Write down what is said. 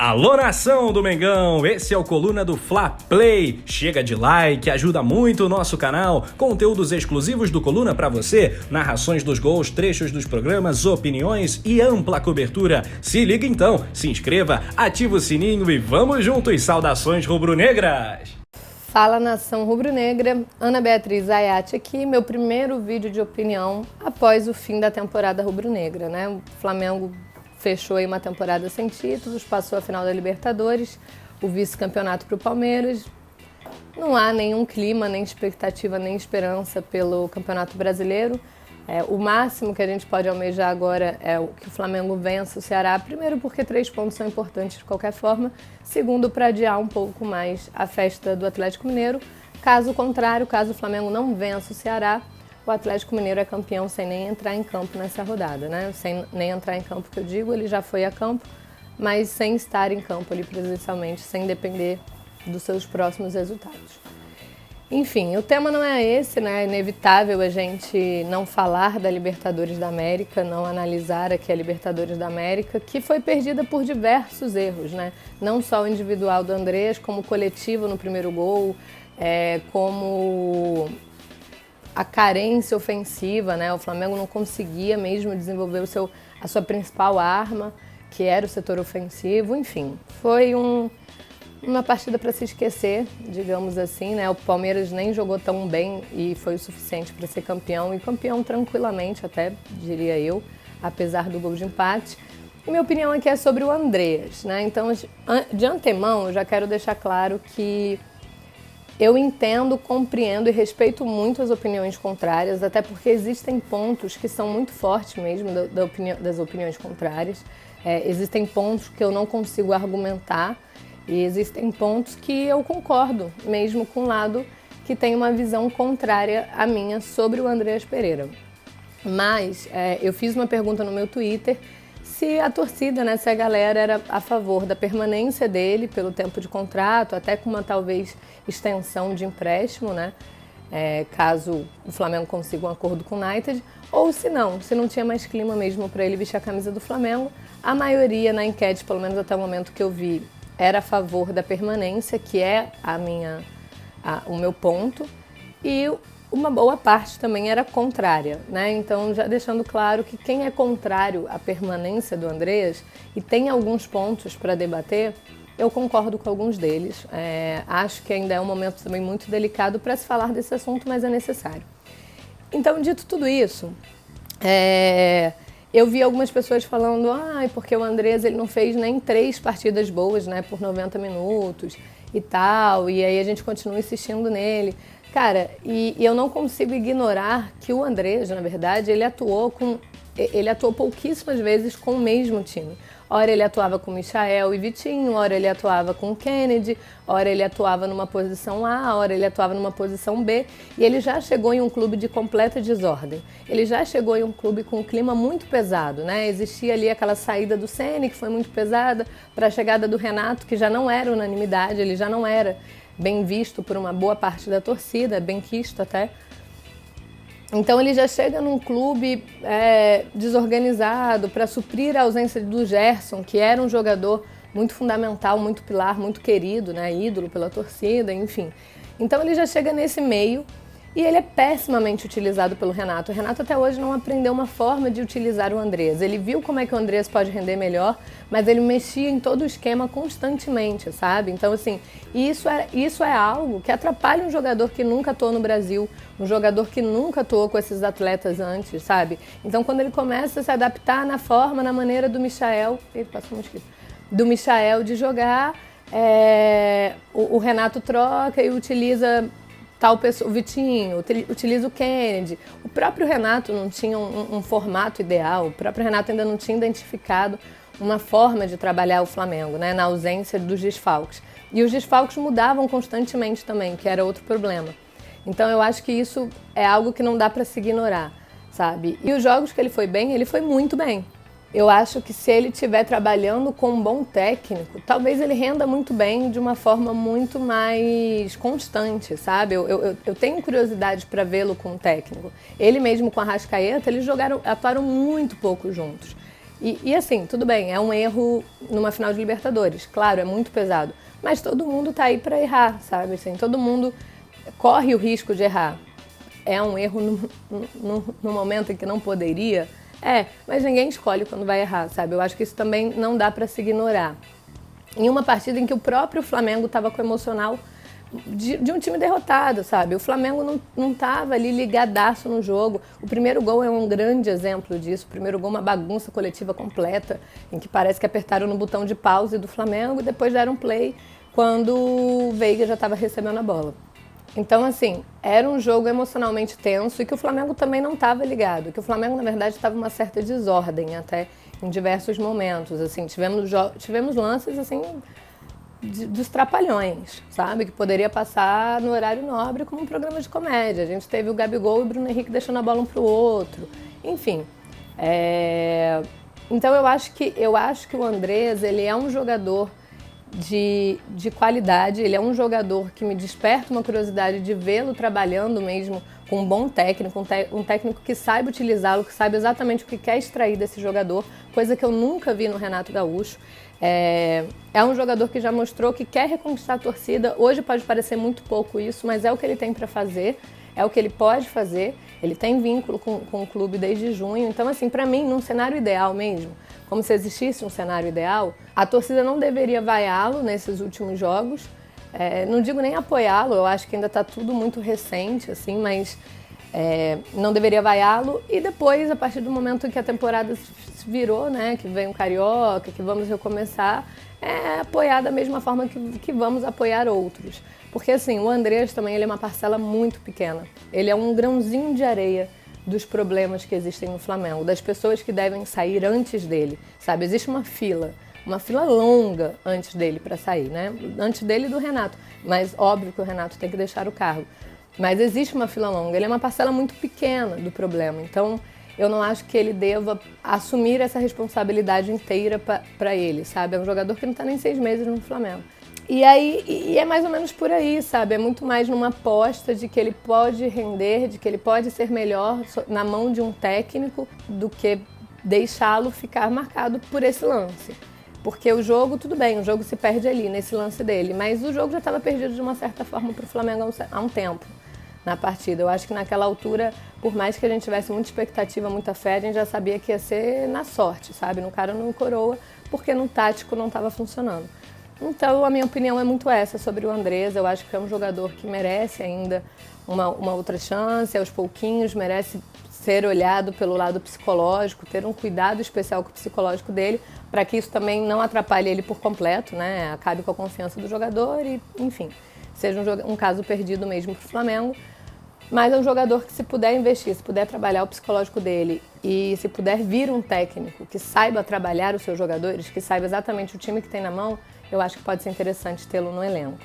Alô, nação do Mengão, esse é o Coluna do Fla Play. Chega de like, ajuda muito o nosso canal. Conteúdos exclusivos do Coluna pra você, narrações dos gols, trechos dos programas, opiniões e ampla cobertura. Se liga então, se inscreva, ativa o sininho e vamos juntos. Saudações rubro-negras! Fala, nação rubro-negra, Ana Beatriz Ayati aqui, meu primeiro vídeo de opinião após o fim da temporada rubro-negra, né? O Flamengo fechou aí uma temporada sem títulos, passou a final da Libertadores, o vice-campeonato para o Palmeiras. Não há nenhum clima, nem expectativa, nem esperança pelo Campeonato Brasileiro. O máximo que a gente pode almejar agora é que o Flamengo vença o Ceará, primeiro porque 3 pontos são importantes de qualquer forma, segundo para adiar um pouco mais a festa do Atlético Mineiro. Caso contrário, caso o Flamengo não vença o Ceará, o Atlético Mineiro é campeão sem nem entrar em campo nessa rodada, né? Sem nem entrar em campo, que eu digo, ele já foi a campo, mas sem estar em campo ali presencialmente, sem depender dos seus próximos resultados. Enfim, o tema não é esse, né? É inevitável a gente não falar da Libertadores da América, não analisar aqui a Libertadores da América, que foi perdida por diversos erros, né? Não só o individual do Andrés, como o coletivo no primeiro gol, como a carência ofensiva, né? O Flamengo não conseguia mesmo desenvolver a sua principal arma, que era o setor ofensivo. Enfim, foi uma partida para se esquecer, digamos assim, né? O Palmeiras nem jogou tão bem e foi o suficiente para ser campeão, e campeão tranquilamente, até diria eu, apesar do gol de empate. E minha opinião aqui é sobre o Andrés, né? Então, de antemão, eu já quero deixar claro que eu entendo, compreendo e respeito muito as opiniões contrárias, até porque existem pontos que são muito fortes mesmo das opiniões contrárias. Existem pontos que eu não consigo argumentar e existem pontos que eu concordo, mesmo com o lado que tem uma visão contrária à minha sobre o Andrés Pereira. Mas eu fiz uma pergunta no meu Twitter se a torcida, né, se a galera era a favor da permanência dele pelo tempo de contrato, até com uma talvez extensão de empréstimo, né, caso o Flamengo consiga um acordo com o United, ou se não tinha mais clima mesmo para ele vestir a camisa do Flamengo. A maioria na enquete, pelo menos até o momento que eu vi, era a favor da permanência, que é o meu ponto, e uma boa parte também era contrária, né? Então, já deixando claro que quem é contrário à permanência do Andrés e tem alguns pontos para debater, eu concordo com alguns deles. Acho que ainda é um momento também muito delicado para se falar desse assunto, mas é necessário. Então, dito tudo isso, eu vi algumas pessoas falando, porque o Andrés ele não fez nem 3 partidas boas, né, por 90 minutos e tal, e aí a gente continua insistindo nele. Cara, e eu não consigo ignorar que o Andrés, na verdade, ele atuou pouquíssimas vezes com o mesmo time. Ora ele atuava com Michael e Vitinho, ora ele atuava com Kennedy, ora ele atuava numa posição A, ora ele atuava numa posição B, e ele já chegou em um clube de completa desordem. Ele já chegou em um clube com um clima muito pesado, né? Existia ali aquela saída do Ceni, que foi muito pesada, para a chegada do Renato, que já não era unanimidade, ele já não era bem visto por uma boa parte da torcida, bem quisto até. Então ele já chega num clube desorganizado para suprir a ausência do Gerson, que era um jogador muito fundamental, muito pilar, muito querido, né, ídolo pela torcida, enfim. Então ele já chega nesse meio e ele é pessimamente utilizado pelo Renato. O Renato até hoje não aprendeu uma forma de utilizar o Andrés. Ele viu como é que o Andrés pode render melhor, mas ele mexia em todo o esquema constantemente, sabe? Então, assim, isso é algo que atrapalha um jogador que nunca atuou no Brasil, um jogador que nunca atuou com esses atletas antes, sabe? Então, quando ele começa a se adaptar na forma, na maneira do Michael... passou um mosquito. Do Michael de jogar, o Renato troca e utiliza tal pessoa, o Vitinho, utiliza o Kennedy. O próprio Renato não tinha um formato ideal, o próprio Renato ainda não tinha identificado uma forma de trabalhar o Flamengo, né, na ausência dos desfalques. E os desfalques mudavam constantemente também, que era outro problema. Então eu acho que isso é algo que não dá para se ignorar, sabe? E os jogos que ele foi bem, ele foi muito bem. Eu acho que se ele estiver trabalhando com um bom técnico, talvez ele renda muito bem de uma forma muito mais constante, sabe? Eu tenho curiosidade para vê-lo com um técnico. Ele mesmo com a Arrascaeta, eles atuaram muito pouco juntos. E assim, tudo bem, é um erro numa final de Libertadores, claro, é muito pesado. Mas todo mundo tá aí para errar, sabe? Assim, todo mundo corre o risco de errar. É um erro no momento em que não poderia? Mas ninguém escolhe quando vai errar, sabe? Eu acho que isso também não dá para se ignorar. Em uma partida em que o próprio Flamengo estava com o emocional de um time derrotado, sabe? O Flamengo não estava ali ligadaço no jogo. O primeiro gol é um grande exemplo disso. O primeiro gol é uma bagunça coletiva completa, em que parece que apertaram no botão de pause do Flamengo e depois deram play quando o Veiga já estava recebendo a bola. Então, assim, era um jogo emocionalmente tenso e que o Flamengo também não estava ligado. Que o Flamengo, na verdade, estava uma certa desordem até em diversos momentos. Assim, tivemos lances, assim, dos trapalhões, sabe? Que poderia passar no horário nobre como um programa de comédia. A gente teve o Gabigol e o Bruno Henrique deixando a bola um pro outro. Enfim. Então eu acho que o Andrés, ele é um jogador de qualidade, ele é um jogador que me desperta uma curiosidade de vê-lo trabalhando mesmo com um bom técnico, um técnico que saiba utilizá-lo, que saiba exatamente o que quer extrair desse jogador, coisa que eu nunca vi no Renato Gaúcho. É um jogador que já mostrou que quer reconquistar a torcida. Hoje pode parecer muito pouco isso, mas é o que ele tem para fazer, é o que ele pode fazer. Ele tem vínculo com o clube desde junho. Então, assim, para mim, num cenário ideal mesmo, como se existisse um cenário ideal, a torcida não deveria vaiá-lo nesses últimos jogos. Não digo nem apoiá-lo, eu acho que ainda está tudo muito recente, assim, mas não deveria vaiá-lo. E depois, a partir do momento em que a temporada virou, né, que vem o Carioca, que vamos recomeçar, apoiar da mesma forma que vamos apoiar outros. Porque, assim, o Andrés também, ele é uma parcela muito pequena. Ele é um grãozinho de areia dos problemas que existem no Flamengo, das pessoas que devem sair antes dele, sabe? Existe uma fila longa antes dele para sair, né? Antes dele e do Renato. Mas óbvio que o Renato tem que deixar o cargo. Mas existe uma fila longa. Ele é uma parcela muito pequena do problema. Então, eu não acho que ele deva assumir essa responsabilidade inteira para ele, sabe? É um jogador que não está nem 6 meses no Flamengo. E é mais ou menos por aí, sabe? É muito mais numa aposta de que ele pode render, de que ele pode ser melhor na mão de um técnico do que deixá-lo ficar marcado por esse lance. Porque o jogo, tudo bem, o jogo se perde ali, nesse lance dele, mas o jogo já estava perdido de uma certa forma para o Flamengo há um tempo na partida. Eu acho que naquela altura, por mais que a gente tivesse muita expectativa, muita fé, a gente já sabia que ia ser na sorte, sabe? No cara, no coroa, porque no tático não estava funcionando. Então, a minha opinião é muito essa sobre o Andrés. Eu acho que é um jogador que merece ainda uma outra chance, aos pouquinhos, merece ser olhado pelo lado psicológico, ter um cuidado especial com o psicológico dele, para que isso também não atrapalhe ele por completo, né? Acabe com a confiança do jogador e, enfim, seja um caso perdido mesmo para o Flamengo. Mas é um jogador que, se puder investir, se puder trabalhar o psicológico dele e se puder vir um técnico que saiba trabalhar os seus jogadores, que saiba exatamente o time que tem na mão, eu acho que pode ser interessante tê-lo no elenco.